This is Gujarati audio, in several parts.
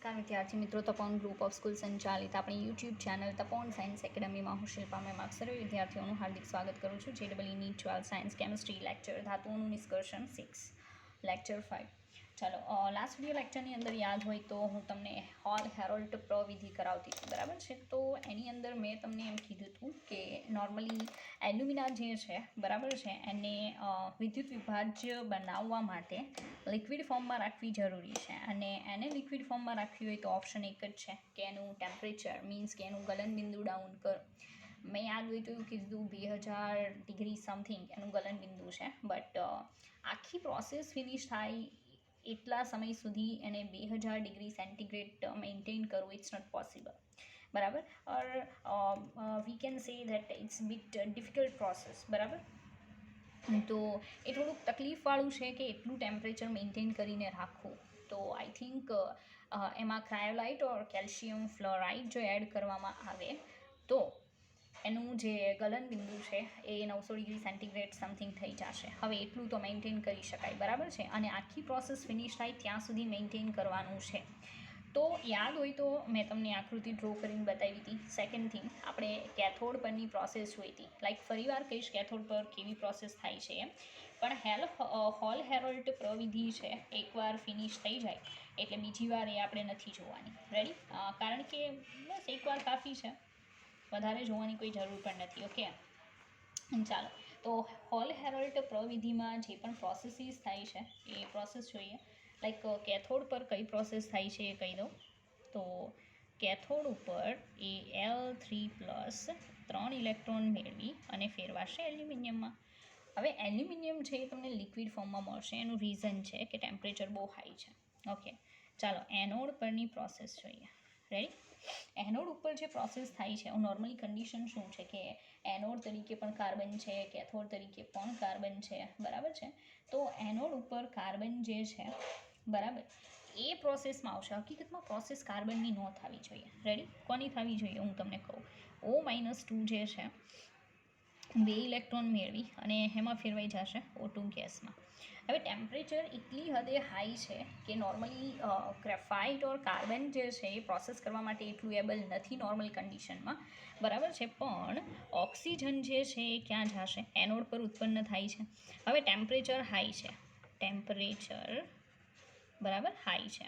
નમસ્કાર વિદ્યાર્થી મિત્રો, તપોન ગ્રુપ ઓફ સ્કૂલ સંચાલિત આપણી યુટ્યુબ ચેનલ તપોન સાયન્સ એકેડમીમાં હું શિલ્પા મેમ આપ સર્વે વિદ્યાર્થીઓનું હાર્દિક સ્વાગત કરું છું. JEE NEET 12 science chemistry lecture ધાતુઓનું નિષ્કર્ષણ 6 લેક્ચર 5. ચાલો, લાસ્ટ વિડીયો લેક્ચરની અંદર યાદ હોય તો હું તમને હોલ હેરોલ્ડ પ્રવિધિ કરાવતી હતી, બરાબર છે. તો એની અંદર મેં તમને એમ કીધું હતું કે નોર્મલી એલ્યુમિના જે છે, બરાબર છે, એને વિદ્યુત વિભાજ્ય બનાવવા માટે લિક્વિડ ફોર્મમાં રાખવી જરૂરી છે. અને એને લિક્વિડ ફોર્મમાં રાખવી હોય તો ઓપ્શન એક જ છે કે એનું ટેમ્પરેચર મીન્સ કે એનું ગલનબિંદુ ડાઉન કરો. મેં યાદ હોય તો એવું કીધું 2000 ડિગ્રી સમથિંગ એનું ગલનબિંદુ છે, બટ આખી પ્રોસેસ ફિનિશ થાય એટલા સમય સુધી એને 2000 ડિગ્રી સેન્ટીગ્રેડ મેન્ટેન કરવું ઇટ્સ નોટ પોસિબલ, બરાબર. Or we can say that it's bit difficult process, બરાબર. તો એ થોડુંક તકલીફવાળું છે કે એટલું ટેમ્પરેચર મેન્ટેન કરીને રાખવું. તો આઈ થિંક એમાં ક્રાયોલાઇટ ઓર કેલ્શિયમ ફ્લોરાઇડ જો એડ કરવામાં આવે તો એનું જે ગલનબિંદુ છે એ 900 ડિગ્રી સેન્ટીગ્રેડ સમથિંગ થઈ જશે. હવે એટલું તો મેન્ટેન કરી શકાય, બરાબર છે. અને આખી પ્રોસેસ ફિનિશ થાય ત્યાં સુધી મેન્ટેન કરવાનું છે. તો યાદ હોય તો મેં તમને આકૃતિ ડ્રો કરીને બતાવી હતી. સેકન્ડ થિંગ, આપણે કેથોડ પરની પ્રોસેસ જોઈ હતી. લાઈક ફરીવાર કહીશ કેથોડ પર કેવી પ્રોસેસ થાય છે એમ. પણ હોલ હેરોલ્ડ પ્રવિધિ છે એકવાર ફિનિશ થઈ જાય એટલે બીજી વાર એ આપણે નથી જોવાની. રેડી? કારણ કે બસ એકવાર કાફી છે, વધારે જોવાની કોઈ જરૂર પણ નથી. ઓકે, ચાલો. તો હોલ હેરોલ્ડ પ્રવિધિમાં જે પણ પ્રોસેસીસ થાય છે એ પ્રોસેસ જોઈએ. લાઈક કેથોડ પર કઈ પ્રોસેસ થાય છે એ કહી દઉં તો કેથોડ ઉપર એ Al3+ 3 ઇલેક્ટ્રોન મેળવી અને ફેરવાશે એલ્યુમિનિયમમાં. હવે એલ્યુમિનિયમ છે એ તમને લિક્વિડ ફોર્મમાં મળશે. એનું રીઝન છે કે ટેમ્પરેચર બહુ હાઈ છે. ઓકે, ચાલો એનોડ પરની પ્રોસેસ જોઈએ. રેડી? એનોડ ઉપર જે પ્રોસેસ થાય છે, નોર્મલી કન્ડિશન શું છે કે એનોડ તરીકે પણ કાર્બન છે, કેથોડ તરીકે પણ કાર્બન છે, બરાબર છે. તો એનોડ ઉપર કાર્બન જે છે, બરાબર, એ પ્રોસેસમાં આવશે. હકીકતમાં પ્રોસેસ કાર્બનની ન થવી જોઈએ. રેડી? કોની થવી જોઈએ હું તમને કહું. O-2 જે છે 2 ઇલેક્ટ્રોન મેળવી અને એમાં ફેરવાઈ જશે O2 ગેસમાં. હવે ટેમ્પરેચર એટલી હદે હાઈ છે કે નોર્મલી ગ્રેફાઇટ ઓર કાર્બન જે છે એ પ્રોસેસ કરવા માટે એટલું એબલ નથી નોર્મલ કન્ડિશનમાં, બરાબર છે. પણ ઓક્સિજન જે છે એ ક્યાં જશે? એનોડ પર ઉત્પન્ન થાય છે. હવે ટેમ્પરેચર હાઈ છે, બરાબર, હાઈ છે.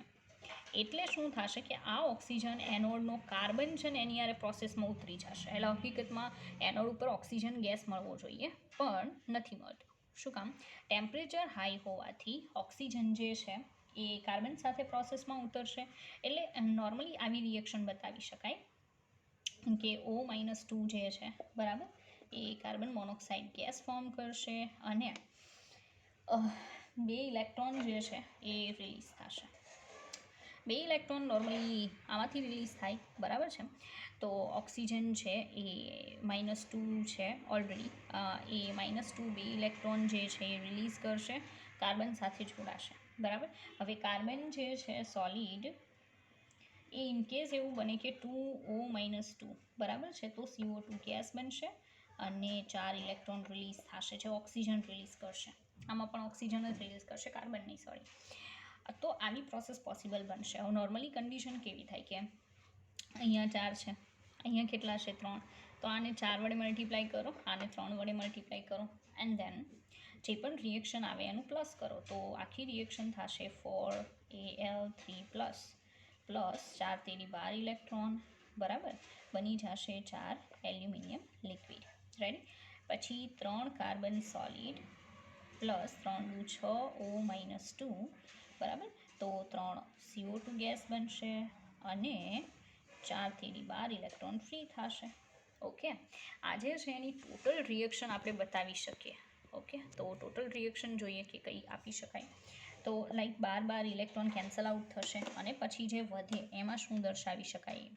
એટલે શું થશે કે આ ઓક્સિજન એનોડનો કાર્બન છે ને એની યારે પ્રોસેસમાં ઉતરી જશે. એટલે હકીકતમાં એનોડ ઉપર ઓક્સિજન ગેસ મળવો જોઈએ પણ નથી મળતો. શું કામ? ટેમ્પરેચર હાઈ હોવાથી ઓક્સિજન જે છે એ કાર્બન સાથે પ્રોસેસમાં ઉતરશે. એટલે નોર્મલી આવી રિએક્શન બતાવી શકાય કે O-2 જે છે, બરાબર, એ કાર્બન મોનોક્સાઇડ ગેસ ફોર્મ કરશે અને 2 ઇલેક્ટ્રોન જે છે એ રિલીઝ થશે. 2 ઇલેક્ટ્રોન નોર્મલી આમાંથી રિલીઝ થાય, બરાબર છે. તો ઓક્સિજન છે એ -2 છે ઓલરેડી. એ -2 2 ઇલેક્ટ્રોન જે છે એ રિલીઝ કરશે, કાર્બન સાથે જોડાશે, બરાબર. હવે કાર્બન જે છે સોલિડ એ ઇનકેસ એવું બને કે 2O-2, બરાબર છે, તો CO2 ગેસ બનશે અને 4 ઇલેક્ટ્રોન રિલીઝ થશે જે ઓક્સિજન રિલીઝ કરશે. આમાં પણ ઓક્સિજન જ રિલીઝ કરશે, કાર્બન નહીં, સોરી. તો આવી પ્રોસેસ પોસિબલ બનશે. હવે નોર્મલી કન્ડિશન કેવી થાય કે અહીંયા 4 છે, અહીંયા કેટલા છે? 3. તો આને 4 વડે મલ્ટીપ્લાય કરો, આને 3 વડે મલ્ટીપ્લાય કરો એન્ડ ધેન જે પણ રિએક્શન આવે એનું પ્લસ કરો. તો આખી રિએક્શન થશે 4Al3+ પ્લસ 4 તેરી 12 ઇલેક્ટ્રોન, બરાબર, બની જશે 4 એલ્યુમિનિયમ લિક્વિડ. રેડી? પછી 3 કાર્બન સોલિડ પ્લસ 3 × 6 O-2, બરાબર, તો 3 CO2 ગેસ બનશે અને 4 તેરી 12 ઇલેક્ટ્રોન ફ્રી થશે. ઓકે, આજે છે એની ટોટલ રિએક્શન આપણે બતાવી શકીએ. ઓકે, તો ટોટલ રિએક્શન જોઈએ કે કઈ આપી શકાય. તો લાઈક 12 ઇલેક્ટ્રોન કેન્સલ આઉટ થશે અને પછી જે વધે એમાં શું દર્શાવી શકાય?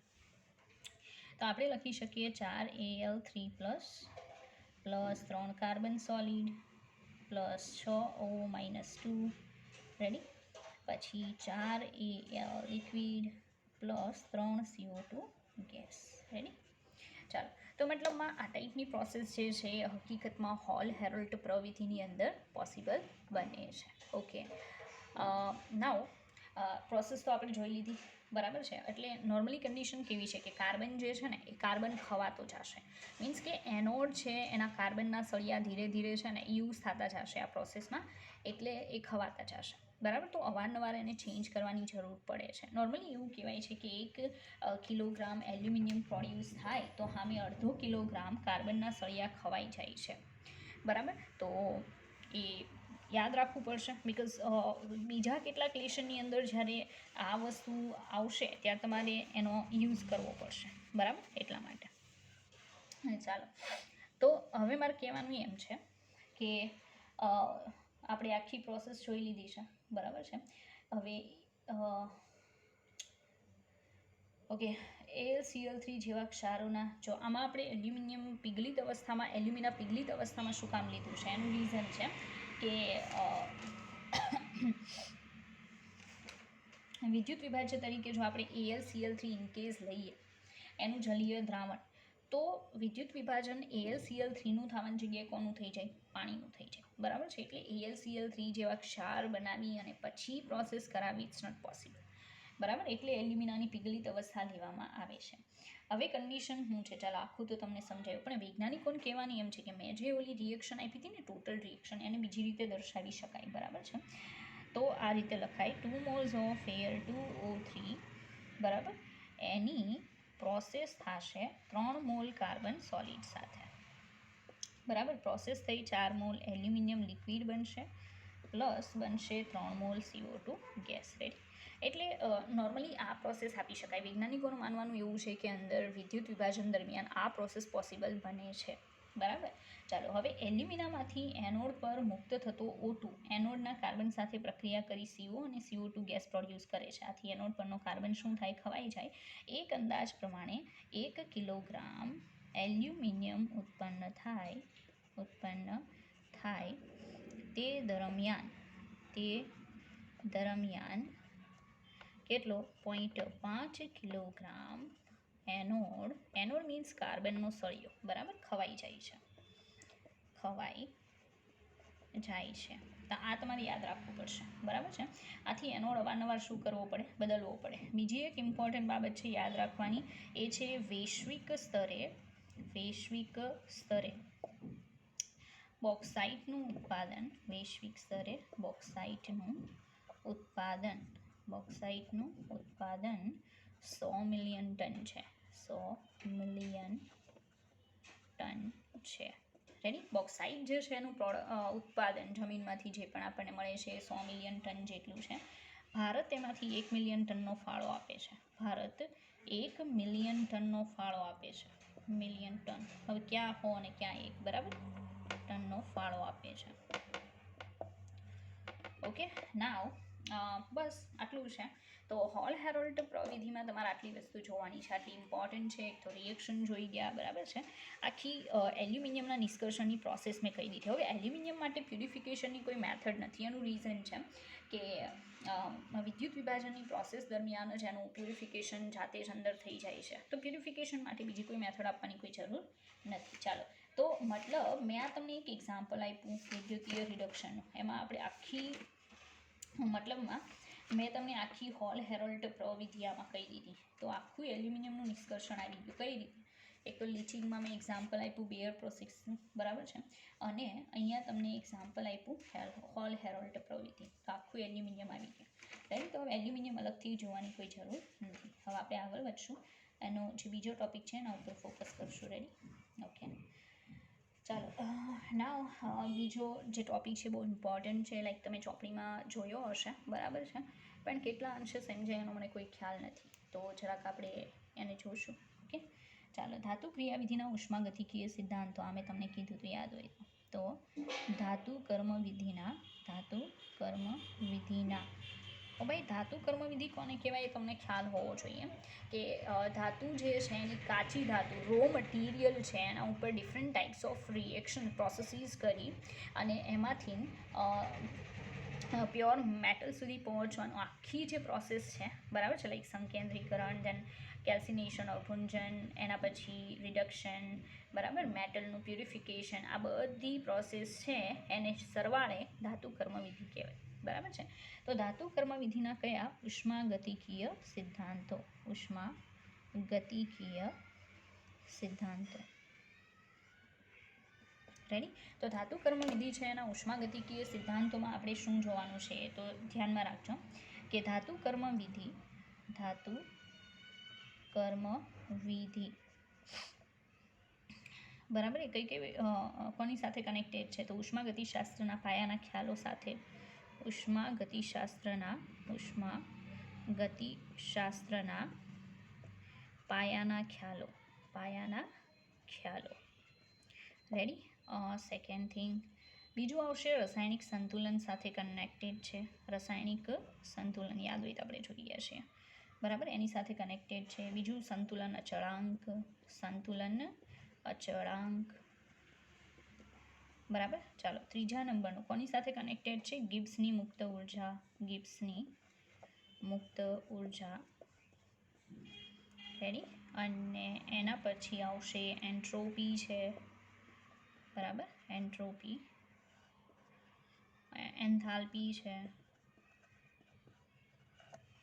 તો આપણે લખી શકીએ 4Al3+ plus 3 carbon solid plus 6O-2, ready? પછી 4 Al liquid plus 3 CO2 gas. Ready? ચાલો, તો મતલબમાં આ ટાઈપની પ્રોસેસ જે છે એ હકીકતમાં હોલ હેરોલ્ડ પ્રવિધિની અંદર પોસિબલ બને છે. ઓકે, નાઉ પ્રોસેસ તો આપણે જોઈ લીધી. બરાબર છે. એટલે નોર્મલી કન્ડિશન કેવી છે કે કાર્બન જે છે ને એ કાર્બન ખવાતો જશે, મીન્સ કે એનોડ છે એના કાર્બનના સળિયા ધીરે ધીરે છે ને યુઝ થતા જશે આ પ્રોસેસમાં, એટલે એ ખવાતા જશે. બરાબર, તો અવારનવાર એને ચેન્જ કરવાની જરૂર પડે છે. નોર્મલી એવું કહેવાય છે કે 1 કિલોગ્રામ એલ્યુમિનિયમ પ્રોડ્યુસ થાય તો સામે 1/2 કિલોગ્રામ કાર્બનના સળિયા ખવાઈ જાય છે. બરાબર, તો એ યાદ રાખવું પડશે, બિકોઝ બીજા કેટલાક લેશનની અંદર જ્યારે આ વસ્તુ આવશે ત્યારે તમારે એનો યુઝ કરવો પડશે. બરાબર, એટલા માટે. ચાલો, તો હવે મારે કહેવાનું એમ છે કે આપણે આખી પ્રોસેસ જોઈ લીધી છે. બરાબર છે. હવે ઓકે, AlCl3 જેવા ક્ષારોના, જો આમાં આપણે એલ્યુમિનિયમ પીગલિત અવસ્થામાં, એલ્યુમિના પીગલિત અવસ્થામાં શું કામ લીધું છે એનું રીઝન છે કે વિદ્યુત વિભાજ્ય તરીકે જો આપણે AlCl3 ઇનકેસ લઈએ એનું જલીય દ્રાવણ, તો વિદ્યુત વિભાજન AlCl3નું થવાની જગ્યાએ કોનું થઈ જાય? પાણીનું થઈ જાય. બરાબર છે. એટલે AlCl3 જેવા ક્ષાર બનાવી અને પછી પ્રોસેસ કરાવી ઇટ્સ નોટ પોસિબલ. બરાબર, એટલે એલ્યુમિનાની પીગલિત અવસ્થા લેવામાં આવે છે. હવે કન્ડિશન શું છે, ચાલો આખું તો તમને સમજાયું, પણ વૈજ્ઞાનિકોને કહેવાની એમ છે કે મેં જે ઓલી રિએક્શન આપી હતી ને ટોટલ રિએક્શન, એને બીજી રીતે દર્શાવી શકાય. બરાબર છે, તો આ રીતે લખાય 2 moles ઓફ Al2O3. બરાબર, એની પ્રોસેસ થશે 3 મોલ કાર્બન સોલિડ સાથે. બરાબર, પ્રોસેસ થઈ 4 મોલ એલ્યુમિનિયમ લિક્વિડ બનશે, પ્લસ બનશે 3 મોલ CO2 ગેસ. રેડી, એટલે નોર્મલી આ પ્રોસેસ આપી શકાય. વૈજ્ઞાનિકોનું માનવાનું એવું છે કે અંદર વિદ્યુત વિભાજન દરમિયાન આ પ્રોસેસ પોસિબલ બને છે. બરાબર, ચાલો હવે એલ્યુમિનામાંથી એનોડ પર મુક્ત થતો O2 એનોડના કાર્બન સાથે પ્રક્રિયા કરી CO અને CO2 ગેસ પ્રોડ્યુસ કરે છે. આથી એનોડ પરનો કાર્બન શું થાય? ખવાઈ જાય. એક અંદાજ પ્રમાણે 1 કિલોગ્રામ એલ્યુમિનિયમ ઉત્પન્ન થાય તે દરમિયાન કેટલો? 0.5 કિલોગ્રામ એનોડ મીન્સ કાર્બનનો સળિયો, બરાબર, ખવાઈ જાય છે. તો આ તમારે યાદ રાખવું પડશે. બરાબર છે. આથી એનોડ અવારનવાર શું કરવો પડે? બદલવો પડે. બીજી એક ઇમ્પોર્ટન્ટ બાબત છે યાદ રાખવાની, એ છે વૈશ્વિક સ્તરે બોક્સાઇટનું ઉત્પાદન. વૈશ્વિક સ્તરે બોક્સાઇટનું ઉત્પાદન 100 મિલિયન ટન છે. 100 મિલિયન ટન છે. રેડી, બોક્સાઇટ જે છે એનું ઉત્પાદન જમીનમાંથી જે પણ આપણને મળે છે 100 મિલિયન ટન જેટલું છે. ભારત એમાંથી 1 મિલિયન ટનનો ફાળો આપે છે. ભારત 1 મિલિયન ટનનો ફાળો આપે છે. મિલિયન ટન, હવે ક્યાં હો અને ક્યાં 1, બરાબર, ટનનો ફાળો આપે છે. ઓકે, નાવ બસ આટલું છે. તો હોલ હેરોલ્ડ પ્રવિધિમાં તમારે આટલી વસ્તુ જોવાની છે, આટલી ઇમ્પોર્ટન્ટ છે. એક તો રિએક્શન જોઈ ગયા, બરાબર છે. આખી એલ્યુમિનિયમના નિષ્કર્ષણની પ્રોસેસ મેં કહી દીધી. હવે એલ્યુમિનિયમ માટે પ્યુરિફિકેશનની કોઈ મેથડ નથી. એનું રીઝન છે કે વિદ્યુત વિભાજનની પ્રોસેસ દરમિયાન જ એનું પ્યુરિફિકેશન જાતે જ અંદર થઈ જાય છે. તો પ્યુરિફિકેશન માટે બીજી કોઈ મેથડ આપવાની કોઈ જરૂર નથી. ચાલો, તો મતલબ મેં આ તમને એક એક્ઝામ્પલ આપ્યું વિદ્યુતીય રિડક્શનનું. એમાં આપણે મતલબમાં મેં તમને આખી હોલ હેરોલ્ડ પ્રવિધિ આમાં કહી દીધી. તો આખું એલ્યુમિનિયમનું નિષ્કર્ષણ આવી ગયું. કઈ રીતે? એક તો લીચિંગમાં મેં એક્ઝામ્પલ આપ્યું બેયર પ્રોસેસનું, બરાબર છે, અને અહીંયા તમને એક્ઝામ્પલ આપ્યું હોલ હેરોલ્ડ પ્રવિધિ. તો આખું એલ્યુમિનિયમ આવી ગયું. રાઈટ, તો હવે એલ્યુમિનિયમ અલગથી જોવાની કોઈ જરૂર નથી. હવે આપણે આગળ વધશું, એનો જે બીજો ટોપિક છે એના ઉપર ફોકસ કરશું. રેડી, ઓકે, ચાલો. નાવ બીજો જે ટોપિક છે બહુ ઇમ્પોર્ટન્ટ છે. લાઈક તમે ચોપડીમાં જોયો હશે, બરાબર છે, પણ કેટલા અંશે સમજાય એનો મને કોઈ ખ્યાલ નથી. તો જરાક આપણે એને જોશું. ઓકે, ચાલો. ધાતુ ક્રિયાવિધિના ઉષ્માગતિકીય સિદ્ધાંતો, આ મેં તમને કીધું તો યાદ હોય તો ધાતુ કર્મવિધિના ભાઈ ધાતુ કર્મવિધિ કોને કહેવાય એ તમને ખ્યાલ હોવો જોઈએ કે ધાતુ જે છે એની કાચી ધાતુ રો મટીરિયલ છે એના ઉપર different types of reaction processes કરી અને એમાંથી પ્યોર મેટલ સુધી પહોંચવાનું આખી જે પ્રોસેસ છે, બરાબર છે, લાઈક સંકેન્દ્રીકરણ, દેન કેલ્સિનેશન, અવભુંજન, એના પછી રિડક્શન, બરાબર, મેટલનું પ્યુરિફિકેશન, આ બધી પ્રોસેસ છે એને સરવાળે ધાતુ કર્મવિધિ કહેવાય. બરાબર છે. તો ધાતુ કર્મવિધિના કયા ઉષ્માગતિકીય સિદ્ધાંતો? ઉષ્માગતિકીય સિદ્ધાંતો. રેડી? તો ધાતુ કર્મવિધિ છે એના ઉષ્માગતિકીય સિદ્ધાંતોમાં આપણે શું જોવાનું છે? તો ધ્યાનમાં રાખજો કે ધાતુ કર્મવિધિ બરાબર, એ કઈ કોની સાથે કનેક્ટેડ છે? તો ઉષ્માગતિશાસ્ત્રના પાયાના ખ્યાલો સાથે. ઉષ્માગતિશાસ્ત્રના પાયાના ખ્યાલો. રેડી? સેકન્ડ થિંગ, બીજું આવશે રાસાયણિક સંતુલન સાથે કનેક્ટેડ છે. રાસાયણિક સંતુલન યાદ હોય તો આપણે જોઈએ છીએ. બરાબર, એની સાથે કનેક્ટેડ છે. બીજું સંતુલન અચળાંક. બરાબર, ચાલો ત્રીજા નંબરનું કોની સાથે કનેક્ટેડ છે? ગિબ્સની મુક્ત ઉર્જા. રેડી? અને એના પછી આવશે એન્ટ્રોપી છે. બરાબર, એન્થાલ્પી છે.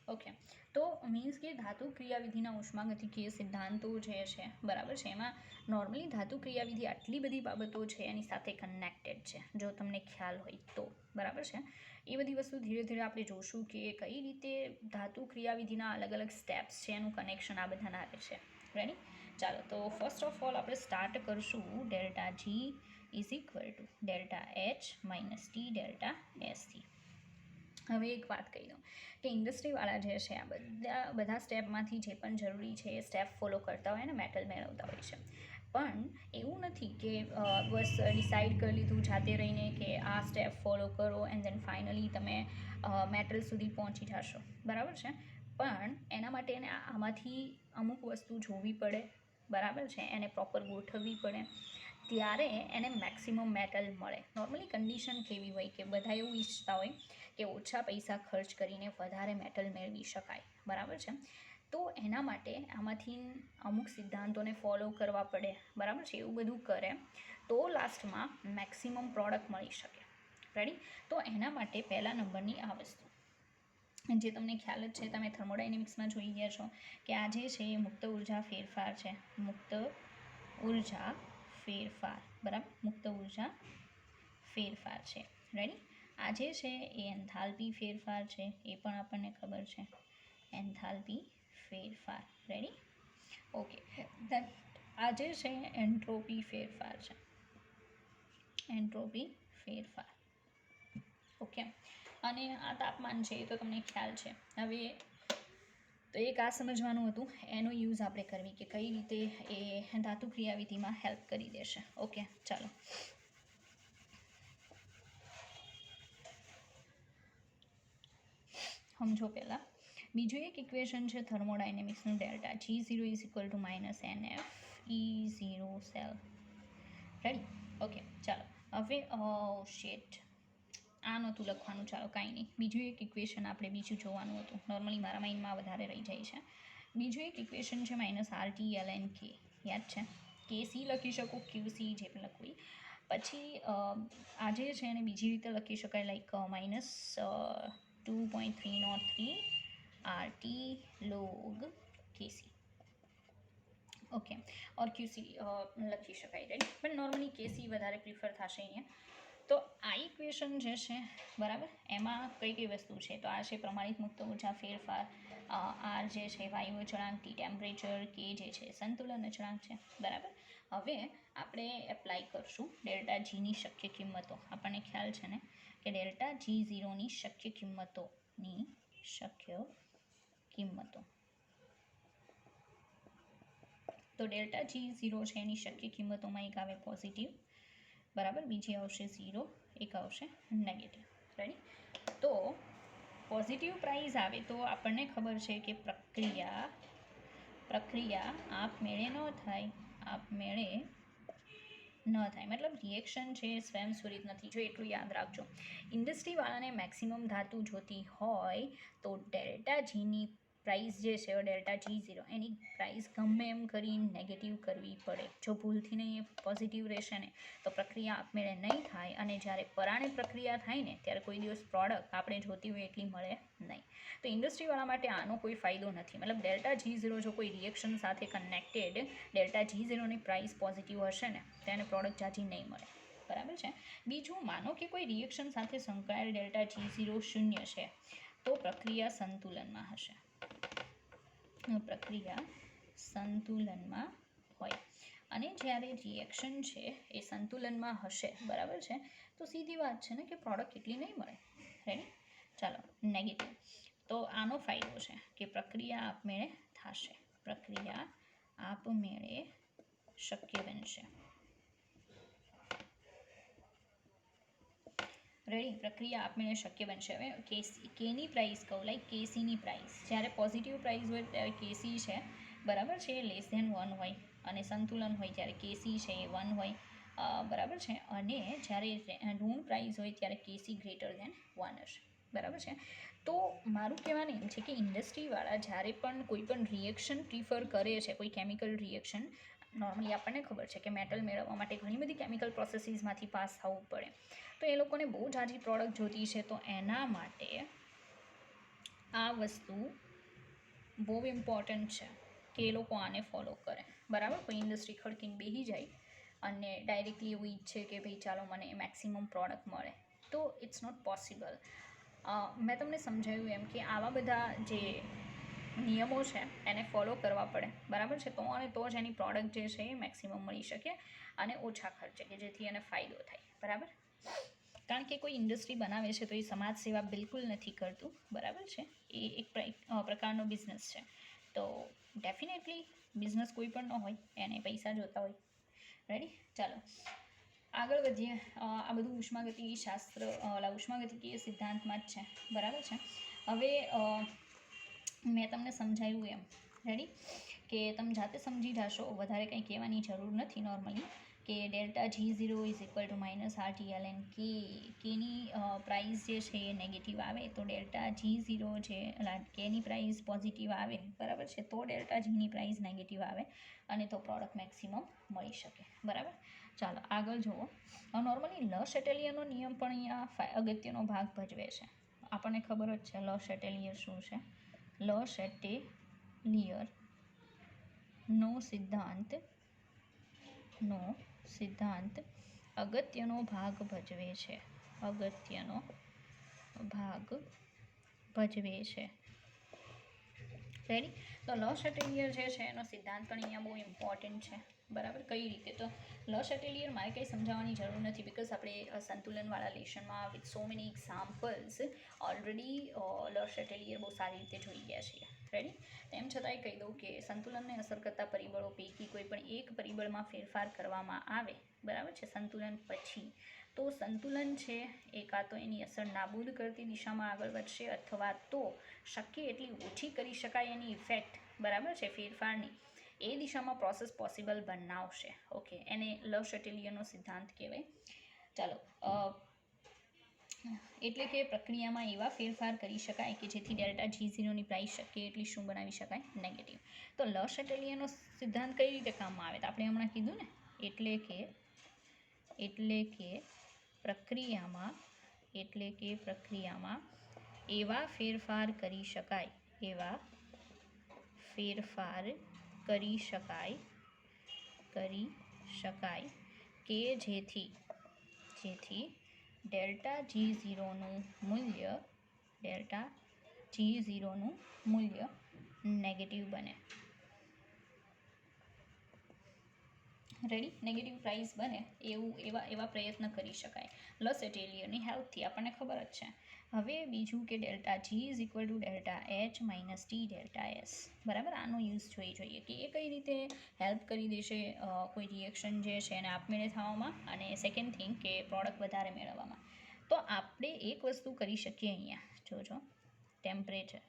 ઓકે, તો મીન્સ કે ધાતુ ક્રિયાવિધિના ઉષ્માગતિકીય સિદ્ધાંતો જે છે, બરાબર છે, એમાં નોર્મલી ધાતુ ક્રિયાવિધિ આટલી બધી બાબતો છે એની સાથે કનેક્ટેડ છે, જો તમને ખ્યાલ હોય તો. બરાબર છે, એ બધી વસ્તુ ધીરે ધીરે આપણે જોશું કે કઈ રીતે ધાતુ ક્રિયાવિધિના અલગ અલગ સ્ટેપ્સ છે એનું કનેક્શન આ બધાના આવે છે. રેડી? ચાલો, તો ફર્સ્ટ ઓફ ઓલ આપણે સ્ટાર્ટ કરશું delta G is equal to delta H minus T delta એસથી. હવે એક વાત કહી દઉં કે ઇન્ડસ્ટ્રીવાળા જે છે આ બધા સ્ટેપમાંથી જે પણ જરૂરી છે એ સ્ટેપ ફોલો કરતા હોય ને મેટલ મેળવતા હોય છે. પણ એવું નથી કે બસ ડિસાઇડ કરી લીધું જાતે રહીને કે આ સ્ટેપ ફોલો કરો એન્ડ દેન ફાઇનલી તમે મેટલ સુધી પહોંચી જશો. બરાબર છે, પણ એના માટે એને આમાંથી અમુક વસ્તુ જોવી પડે. બરાબર છે, એને પ્રોપર ગોઠવવી પડે, ત્યારે એને મેક્સિમમ મેટલ મળે. નોર્મલી કન્ડિશન કેવી હોય કે બધા એવું ઈચ્છતા હોય કે ઓછા પૈસા ખર્ચ કરીને વધારે મેટલ મેળવી શકાય. બરાબર છે, તો એના માટે આમાંથી અમુક સિદ્ધાંતોને ફોલો કરવા પડે. બરાબર છે, એવું બધું કરે તો લાસ્ટમાં મેક્સિમમ પ્રોડક્ટ મળી શકે. રેડી? તો એના માટે પહેલા નંબરની આ વસ્તુ જે તમને ખ્યાલ જ છે, તમે થર્મોડાયનેમિક્સમાં જોઈ ગયા છો કે આ જે છે એ મુક્ત ઉર્જા ફેરફાર છે. બરાબર, મુક્ત ઉર્જા ફેરફાર છે. રેડી? આ જે છે એ એન્થાલ્પી ફેરફાર છે, એ પણ આપણને ખબર છે. એન્થાલ્પી ફેરફાર. રેડી? ઓકે, આ જે છે એન્ટ્રોપી ફેરફાર છે. ઓકે, અને આ તાપમાન છે એ તો તમને ખ્યાલ છે. હવે તો એક આ સમજવાનું હતું, એનો યુઝ આપણે કરવી કે કઈ રીતે એ ધાતુ ક્રિયાવિધિમાં હેલ્પ કરી દેશે. ઓકે, ચાલો. સમજો પહેલાં બીજું એક ઇક્વેશન છે થર્મોડાયનેમિક્સનું, delta G0 is equal to minus NF E0 cell. Ready? Okay, ચાલો. હવે આ નહોતું લખવાનું, ચાલો કાંઈ નહીં. બીજું એક ઇક્વેશન આપણે જોવાનું હતું, નોર્મલી મારા માઇન્ડમાં વધારે રહી જાય છે. બીજું એક ઇક્વેશન છે માઇનસ RT LN K. યાદ છે? KC લખી શકો, QC જે પણ લખવું. પછી આ જે છે એને બીજી રીતે લખી શકાય, like minus 2.303 RT log KC. Okay, or QC લખી શકાય. રાઈટ? પણ નોર્મલી KC વધારે પ્રિફર થશે અહીંયા. તો આ ઇક્વેશન જે છે, બરાબર, એમાં કઈ કઈ વસ્તુ છે? તો આ છે પ્રમાણિત મુક્ત ઉર્જા ફેરફાર, આર જે છે વાયુ અચળાંક, ટી ટેમ્પરેચર, કે જે છે સંતુલન અચળાંક છે. બરાબર, હવે આપણે એપ્લાય કરશું ડેલ્ટા જીની શક્ય કિંમતો. આપણને ખ્યાલ છે ને કે ડેલ્ટા G0ની શક્ય કિંમતો. તો ડેલ્ટા G0 છે એની શક્ય કિંમતોમાં એક આવે પોઝિટિવ. બરાબર, બીજી આવશે 0, એક આવશે નેગેટિવ. રેડી? તો પોઝિટિવ પ્રાઇસ આવે તો આપણને ખબર છે કે પ્રક્રિયા આપમેળે ન થાય. મતલબ રિએક્શન છે સ્વયંસ્ફુરિત નથી. જો એટલું યાદ રાખજો, ઇન્ડસ્ટ્રીવાળાને મેક્સિમમ ધાતુ જોતી હોય તો ડેલ્ટા જીની પ્રાઇસ જે છે ડેલ્ટા G0 એની પ્રાઇસ ગમે એમ કરી નેગેટિવ કરવી પડે. જો ભૂલથી નહીં એ પોઝિટિવ રહેશે ને તો પ્રક્રિયા આપમેળે નહીં થાય, અને જ્યારે પરાણે પ્રક્રિયા થાય ને ત્યારે કોઈ દિવસ પ્રોડક્ટ આપણે જોતી હોય એટલી મળે નહીં. તો ઇન્ડસ્ટ્રીવાળા માટે આનો કોઈ ફાયદો નથી. મતલબ ડેલ્ટા G0 જો કોઈ રિએક્શન સાથે કનેક્ટેડ ડેલ્ટા G0ની પ્રાઇસ પોઝિટિવ હશે ને તેને પ્રોડક્ટ જાજી નહીં મળે. બરાબર છે. બીજું, માનો કે કોઈ રિએક્શન સાથે સંકળાયેલ ડેલ્ટા G0 શૂન્ય છે તો પ્રક્રિયા સંતુલનમાં હશે. પ્રક્રિયા સંતુલનમાં હોય અને જ્યારે રિએક્શન છે એ સંતુલનમાં હશે, બરાબર છે, તો સીધી વાત છે ને કે પ્રોડક્ટ કેટલી નહીં મળે. રેડી? ચાલો, નેગેટિવ. તો આનો ફાયદો છે કે પ્રક્રિયા આપમેળે થશે. પ્રક્રિયા આપમેળે શક્ય બનશે. રેડી? પ્રક્રિયા આપમેળે શક્ય બનશે. હવે કેની પ્રાઇસ કહું, લાઈક કેસીની પ્રાઇસ. જ્યારે પોઝિટિવ પ્રાઇસ હોય ત્યારે કેસી છે, બરાબર છે, લેસ ધેન 1 હોય, અને સંતુલન હોય ત્યારે કેસી છે એ 1 હોય, બરાબર છે, અને જ્યારે ઋણ પ્રાઇસ હોય ત્યારે કેસી ગ્રેટર ધેન 1 હશે. બરાબર છે. તો મારું કહેવાનું એમ છે કે ઇન્ડસ્ટ્રીવાળા જ્યારે પણ કોઈ પણ રિએક્શન પ્રિફર કરે છે, કોઈ કેમિકલ રિએક્શન, નોર્મલી આપણને ખબર છે કે મેટલ મેળવવા માટે ઘણી બધી કેમિકલ પ્રોસેસીસમાંથી પાસ થવું પડે, તો એ લોકોને બહુ જાજી પ્રોડક્ટ જોતી છે, તો એના માટે આ વસ્તુ બહુ ઇમ્પોર્ટન્ટ છે કે એ લોકો આને ફોલો કરે. બરાબર? કોઈ ઇન્ડસ્ટ્રી ખડકીને બેસી જાય અને ડાયરેક્ટલી એવું ઈચ્છે કે ભાઈ ચાલો મને મેક્સિમમ પ્રોડક્ટ મળે, તો ઇટ્સ નોટ પોસિબલ. મેં તમને સમજાવ્યું એમ કે આવા બધા જે નિયમો છે એને ફોલો કરવા પડે. બરાબર છે? તો જ એની પ્રોડક્ટ જે છે એ મેક્સિમમ મળી શકે અને ઓછા ખર્ચે, કે જેથી એને ફાયદો થાય. બરાબર? કારણ કે કોઈ ઇન્ડસ્ટ્રી બનાવે છે તો એ સમાજ સેવા બિલકુલ નથી કરતું. બરાબર છે? એ એક પ્રકારનો બિઝનેસ છે. તો ડેફિનેટલી બિઝનેસ કોઈ પણ ન હોય, એને પૈસા જોતા હોય. રેડી? ચાલો આગળ વધીએ. આ બધું ઉષ્માગતિકી શાસ્ત્ર, ઉષ્માગતિકીય સિદ્ધાંતમાં જ છે. બરાબર છે? હવે મેં તમને સમજાવ્યું એમ, રેડી, કે તમે જાતે સમજી જશો, વધારે કંઈ કહેવાની જરૂર નથી. નોર્મલી કે delta G0 is equal two -RTL and કેની પ્રાઇસ જે છે એ નેગેટિવ આવે તો ડેલ્ટા G0 છે, કેની પ્રાઇસ પોઝિટિવ આવે, બરાબર છે, તો ડેલ્ટા Gની પ્રાઇસ નેગેટિવ આવે અને તો પ્રોડક્ટ મેક્સિમમ મળી શકે. બરાબર? ચાલો આગળ જુઓ. નોર્મલી લ શેટેલિયરનો નિયમ પણ અહીંયા અગત્યનો ભાગ ભજવે છે. આપણને ખબર જ છે લ શેટેલિયર શું છે. લ શેટેલિયરનો સિદ્ધાંત અગત્યનો ભાગ ભજવે છે. અગત્યનો ભાગ ભજવે છે. રેડી? તો લ શેટેલિયર જે છે એનો સિદ્ધાંત પણ અહીંયા બહુ ઇમ્પોર્ટન્ટ છે. બરાબર? કઈ રીતે? તો લ શેટેલિયર મારે કંઈ સમજાવવાની જરૂર નથી, બિકોઝ આપણે સંતુલનવાળા લેશનમાં with so many examples already Le Chatelier બહુ સારી રીતે જોઈ ગયા છીએ. રેડી? તેમ છતાંય કહી દઉં કે સંતુલનને અસર કરતા પરિબળો પૈકી કોઈ પણ એક પરિબળમાં ફેરફાર કરવામાં આવે, બરાબર છે, સંતુલન પછી, તો સંતુલન છે એ કાં તો એની અસર નાબૂદ કરતી દિશામાં આગળ વધશે અથવા તો શક્ય એટલી ઓછી કરી શકાય એની ઇફેક્ટ, બરાબર છે, ફેરફારની, એ દિશામાં પ્રોસેસ પોસિબલ બનાવશે. ઓકે, એને લ શેટેલિયરનો સિદ્ધાંત કહેવાય. ચાલો, એટલે કે પ્રક્રિયામાં એવા ફેરફાર કરી શકાય કે જેથી ડેલ્ટા G0ની પ્રાઇસ શક્ય એટલી શું બનાવી શકાય? નેગેટિવ. તો લ શેટેલિયરનો સિદ્ધાંત કઈ રીતે કામમાં આવે? તો આપણે હમણાં કીધું ને, એટલે કે પ્રક્રિયામાં એવા ફેરફાર કરી શકાય કે જેથી ડેલ્ટા G0નું મૂલ્ય નેગેટિવ બને. રેડી? નેગેટિવ પ્રાઇસ બને એવા પ્રયત્ન કરી શકાય લ શેટેલિયરની હેલ્પથી. આપણને ખબર જ છે. હવે બીજું કે delta G is equal to delta H minus T delta S. બરાબર? આનો યુઝ જોઈએ કે એ કઈ રીતે હેલ્પ કરી દેશે કોઈ રિએક્શન જે છે એને આપમેળે થવામાં, અને સેકન્ડ થિંગ કે પ્રોડક્ટ વધારે મેળવવામાં. તો આપણે એક વસ્તુ કરી શકીએ અહીંયા, જોજો, ટેમ્પરેચર,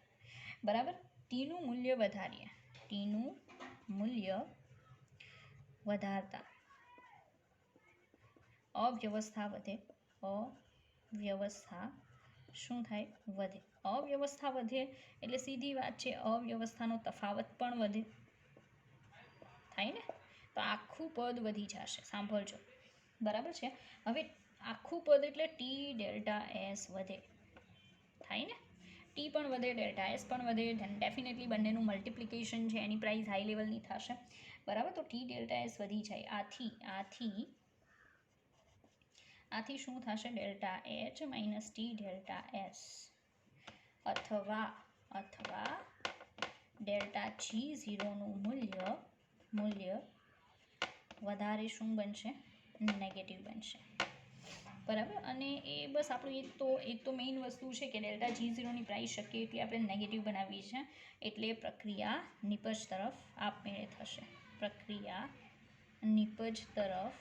બરાબર, ટીનું મૂલ્ય વધારીએ. ટીનું મૂલ્ય વધારતા અવ્યવસ્થા વધે. શું થાય? વધે. અવ્યવસ્થા વધે એટલે સીધી વાત છે અવ્યવસ્થાનો તફાવત પણ વધે, થાય ને? તો આખું પદ વધી જશે, સાંભળજો, બરાબર છે? હવે આખું પદ એટલે ટી ડેલ્ટા એસ વધે, થાય ને? ટી પણ વધે, ડેલ્ટા એસ પણ વધે, ડેફિનેટલી બંનેનું મલ્ટિપ્લિકેશન છે એની પ્રાઇસ હાઈ લેવલની થશે, બરાબર? તો ટી ડેલ્ટા એસ વધી જાય, આથી શું થશે? Delta H minus T delta S, અથવા ડેલ્ટા જી ઝીરોનું મૂલ્ય વધારે શું બનશે? નેગેટિવ બનશે, બરાબર? અને એ બસ આપણું એક તો મેઇન વસ્તુ છે કે ડેલ્ટા જી ઝીરોની પ્રાઇસ શક્ય એટલી આપણે નેગેટિવ બનાવવી છે, એટલે પ્રક્રિયા નિપજ તરફ આપમેળે થશે, પ્રક્રિયા નિપજ તરફ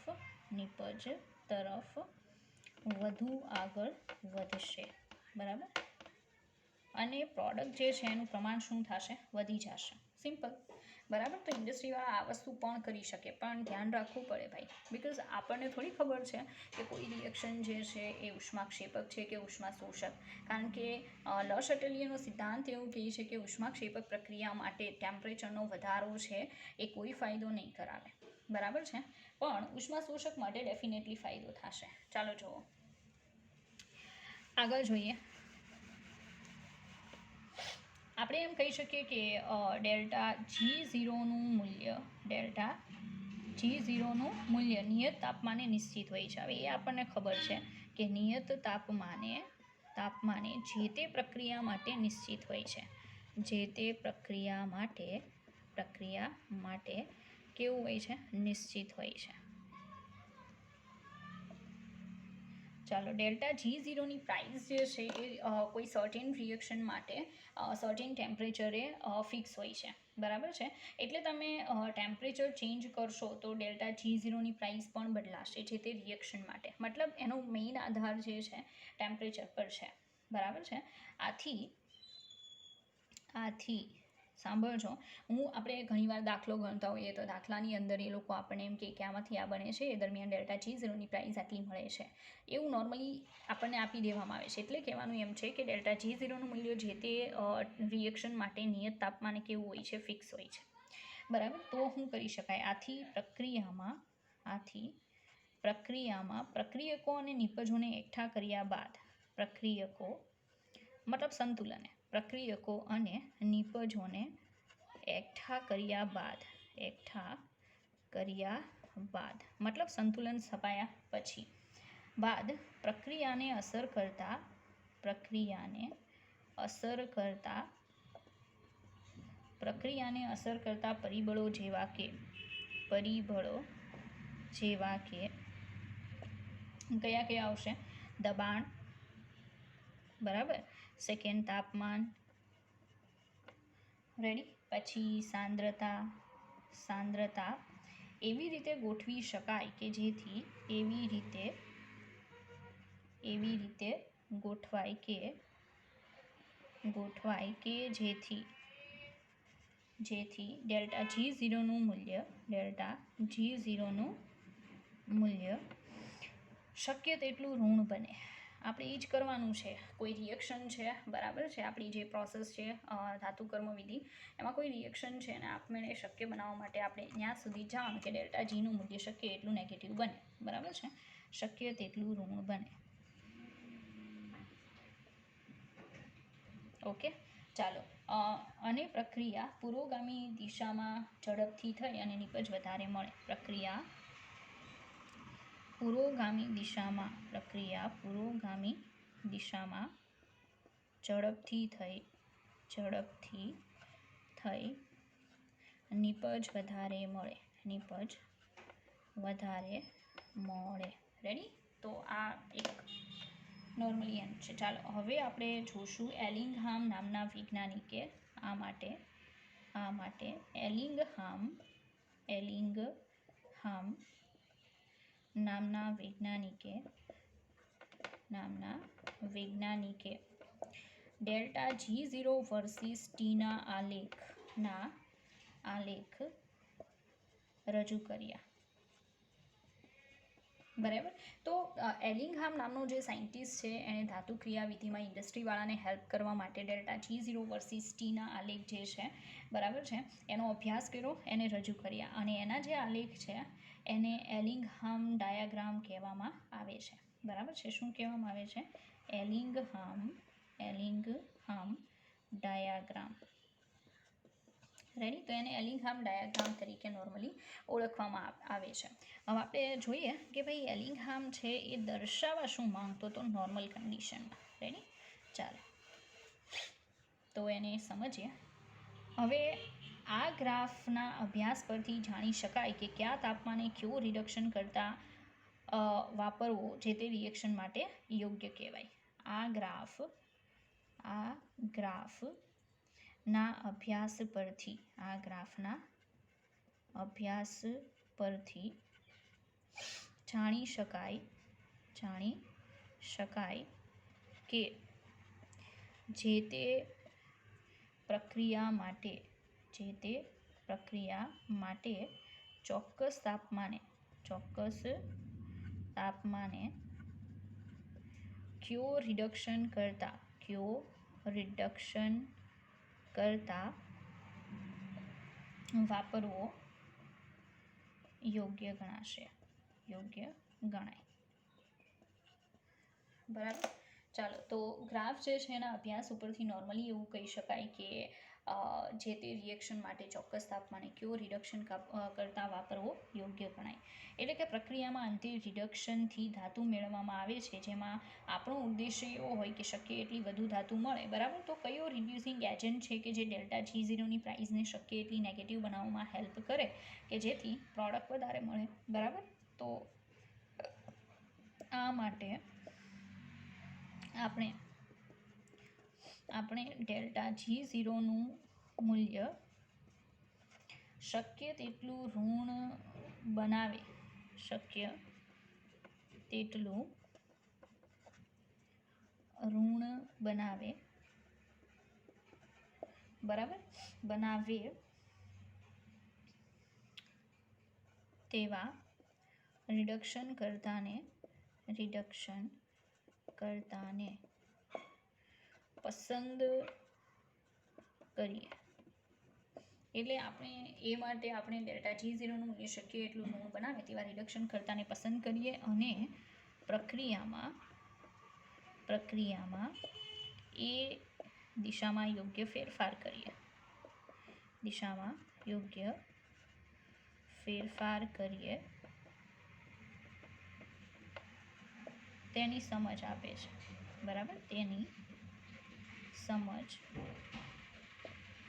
વધુ આગળ વધશે, બરાબર? અને પ્રોડક્ટ જે છે એનું પ્રમાણ શું થશે? વધી જશે, સિમ્પલ, બરાબર? તો ઇન્ડસ્ટ્રીવાળા આ વસ્તુ પણ કરી શકે, પણ ધ્યાન રાખવું પડે ભાઈ, બિકોઝ આપણને થોડી ખબર છે કે કોઈ રિએક્શન જે છે એ ઉષ્માક્ષેપક છે કે ઉષ્માશોષક, કારણ કે લ શટલીયનો સિદ્ધાંત એવું કહે છે કે ઉષ્માક્ષેપક પ્રક્રિયા માટે ટેમ્પરેચરનો વધારો છે એ કોઈ ફાયદો નહીં કરાવે, બરાબર છે? પણ ઉષ્માશોષક માટે ડેફિનેટલી ફાયદો થશે. ચાલો જુઓ, આગળ જોઈએ. આપણે એમ કહી શકીએ કે ડેલ્ટા જી ઝીરોનું મૂલ્ય નિયત તાપમાને નિશ્ચિત હોય છે. હવે એ આપણને ખબર છે કે નિયત તાપમાને જે તે પ્રક્રિયા માટે નિશ્ચિત હોય છે, જે તે પ્રક્રિયા માટે કેવું હોય છે? નિશ્ચિત હોય છે. ચાલો, ડેલ્ટા જી ઝીરોની પ્રાઇસ જે છે એ કોઈ સર્ટેન રિએક્શન માટે સર્ટેન ટેમ્પરેચરે ફિક્સ હોય છે, બરાબર છે? એટલે તમે ટેમ્પરેચર ચેન્જ કરશો તો ડેલ્ટા જી ઝીરોની પ્રાઇસ પણ બદલાશે જે તે રિએક્શન માટે, મતલબ એનો મેઇન આધાર જે છે ટેમ્પરેચર પર છે, બરાબર છે? આથી સાંભળજો, આપણે ઘણીવાર દાખલો ગણતા હોઈએ તો દાખલાની અંદર એ લોકો આપણને એમ કે આમાંથી આ બને છે, એ દરમિયાન ડેલ્ટા જી ઝીરોની પ્રાઇસ આટલી મળે છે, એવું નોર્મલી આપણને આપી દેવામાં આવે છે. એટલે કહેવાનું એમ છે કે ડેલ્ટા જી ઝીરોનું મૂલ્ય જે તે રિએક્શન માટે નિયત તાપમાને કેવું હોય છે? ફિક્સ હોય છે, બરાબર? તો શું કરી શકાય? આથી પ્રક્રિયામાં પ્રક્રિયકો અને નિપજોને એકઠા કર્યા બાદ, પ્રક્રિયકો અને નિપજોને એકઠા કર્યા બાદ મતલબ સંતુલન સ્થપાયા પછી પ્રક્રિયાને અસર કરતા પરિબળો જેવા કે કયા આવશે? દબાણ, બરાબર? સેકન્ડ તાપમાન, રેડી? પછી સાંદ્રતા એવી રીતે ગોઠવી શકાય કે જેથી જેથી ડેલ્ટા જી ઝીરોનું મૂલ્ય શક્ય તેટલું ઋણ બને. આપણે એ જ કરવાનું છે. કોઈ રિએક્શન છે, બરાબર છે? આપણી જે પ્રોસેસ છે ધાતુકર્મ વિધિ, એમાં કોઈ રિએક્શન છે અને આપમેળે શક્ય બનાવવા માટે આપણે ત્યાં સુધી જવાનું કે ડેલ્ટા જીનું મૂલ્ય શક્ય એટલું નેગેટિવ બને, બરાબર છે? શક્ય તેટલું ઋણ બને. ઓકે, ચાલો. અને પ્રક્રિયા પુરોગામી દિશામાં ઝડપથી થઈ અને નિપજ વધારે મળે. પ્રક્રિયા પુરોગામી દિશામાં ઝડપથી થઈ નિપજ વધારે મળે. રેડી? તો આ એક નોર્મલી એમ છે. ચાલો, હવે આપણે જોશું એલિંગહામ નામના વૈજ્ઞાનિકે આ માટે એલિંગહામ નામના વૈજ્ઞાનિકે ડેલ્ટા જી ઝીરો વર્સિસ ટીના આલેખ રજૂ કર્યા. બરાબર. તો એલિંગહામ નામનો જે સાયન્ટિસ્ટ છે એણે ધાતુ ક્રિયાવિધિમાં ઇન્ડસ્ટ્રીવાળાને હેલ્પ કરવા માટે ડેલ્ટા G0 વર્સિસ ટીના આલેખ જે છે બરાબર છે એનો અભ્યાસ કર્યો, એને રજૂ કર્યા અને એના જે આલેખ છે એને એલિંગહામ ડાયાગ્રામ કહેવામાં આવે છે. બરાબર છે. શું કહેવામાં આવે છે? એલિંગહામ ડાયાગ્રામ. રેડી. તો એને એલિંગહામ ડાયાગ્રામ તરીકે નોર્મલી ઓળખવામાં આવે છે. હવે આપણે જોઈએ કે ભાઈ એલિંગહામ છે એ દર્શાવવા શું માંગતો તો નોર્મલ કન્ડિશનમાં. રેડી. ચાલો તો એને સમજીએ. હવે આ ગ્રાફના અભ્યાસ પરથી જાણી શકાય કે કયા તાપમાને કયો રિડક્શન કરતા વાપરવો જે તે રિએક્શન માટે યોગ્ય કહેવાય. આ ગ્રાફના અભ્યાસ પરથી જાણી શકાય કે જે તે પ્રક્રિયા માટે ચોક્કસ તાપમાને કયો રિડક્શન કરતા વાપરવો યોગ્ય ગણાય. બરાબર. ચાલો તો ગ્રાફ જે છે એના અભ્યાસ ઉપરથી નોર્મલી એવું કહી શકાય કે જે તે રિએક્શન માટે ચોક્કસ તાપમાને કયો રિડક્શન કરતાં વાપરવો યોગ્ય ગણાય. એટલે કે પ્રક્રિયામાં અંતે રિડક્શનથી ધાતુ મેળવવામાં આવે છે જેમાં આપણો ઉદ્દેશ્ય એવો હોય કે શક્ય એટલી વધુ ધાતુ મળે. બરાબર. તો કયો રિડ્યુસિંગ એજન્ટ છે કે જે ડેલ્ટા G0ની પ્રાઇસને શક્ય એટલી નેગેટિવ બનાવવામાં હેલ્પ કરે કે જેથી પ્રોડક્ટ વધારે મળે. બરાબર. તો આ માટે આપણે ડેલ્ટા G0નું મૂલ્ય શક્ય તેટલું ઋણ બનાવે તેવા રિડક્શન કરતાને પસંદ કરીએ. એટલે એ માટે આપણે ડેલ્ટા G0નું મૂલ્ય શક્ય એટલું ઋણ બનાવે તેવા રિડક્શન કરતાને પસંદ કરીએ અને પ્રક્રિયામાં એ દિશામાં યોગ્ય ફેરફાર કરીએ તેની સમજ આપે છે. બરાબર. તેની સમજ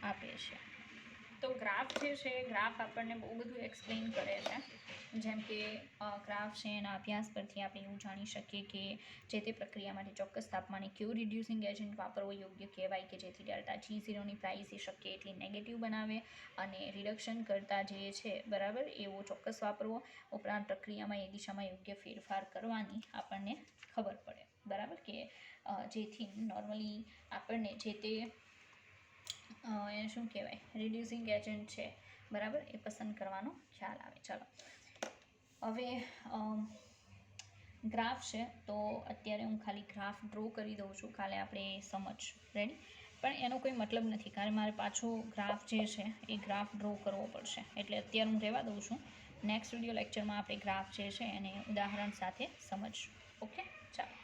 આપે છે. તો ગ્રાફ જે છે ગ્રાફ આપણને બહુ બધું એક્સપ્લેન કરે છે. જેમ કે ગ્રાફ છે એના અભ્યાસ પરથી આપણે એવું જાણી શકીએ કે જે તે પ્રક્રિયા માટે ચોક્કસ તાપમાને કયો રિડ્યુસિંગ એજન્ટ વાપરવો યોગ્ય કહેવાય કે જેથી ડેલ્ટા G0ની પ્રાઇસ એ શક્ય એટલી નેગેટિવ બનાવે અને રિડક્શન કરતા જે છે બરાબર એવો ચોક્કસ વાપરવો. ઉપરાંત પ્રક્રિયામાં એ દિશામાં યોગ્ય ફેરફાર કરવાની આપણને ખબર પડે. બરાબર. કે જેથી નોર્મલી આપણને જે તે એને શું કહેવાય રિડ્યુસિંગ એજન્ટ છે બરાબર એ પસંદ કરવાનો ખ્યાલ આવે. ચાલો હવે ગ્રાફ છે તો અત્યારે હું ખાલી ગ્રાફ ડ્રો કરી દઉં છું. કાલે આપણે સમજ. રેડી. પણ એનો કોઈ મતલબ નથી કારણ મારે પાછો ગ્રાફ જે છે એ ગ્રાફ ડ્રો કરવો પડશે એટલે અત્યારે હું રહેવા દઉં છું. નેક્સ્ટ વિડીયો લેક્ચરમાં આપણે ગ્રાફ જે છે એને ઉદાહરણ સાથે સમજશું. ઓકે. ચાલો.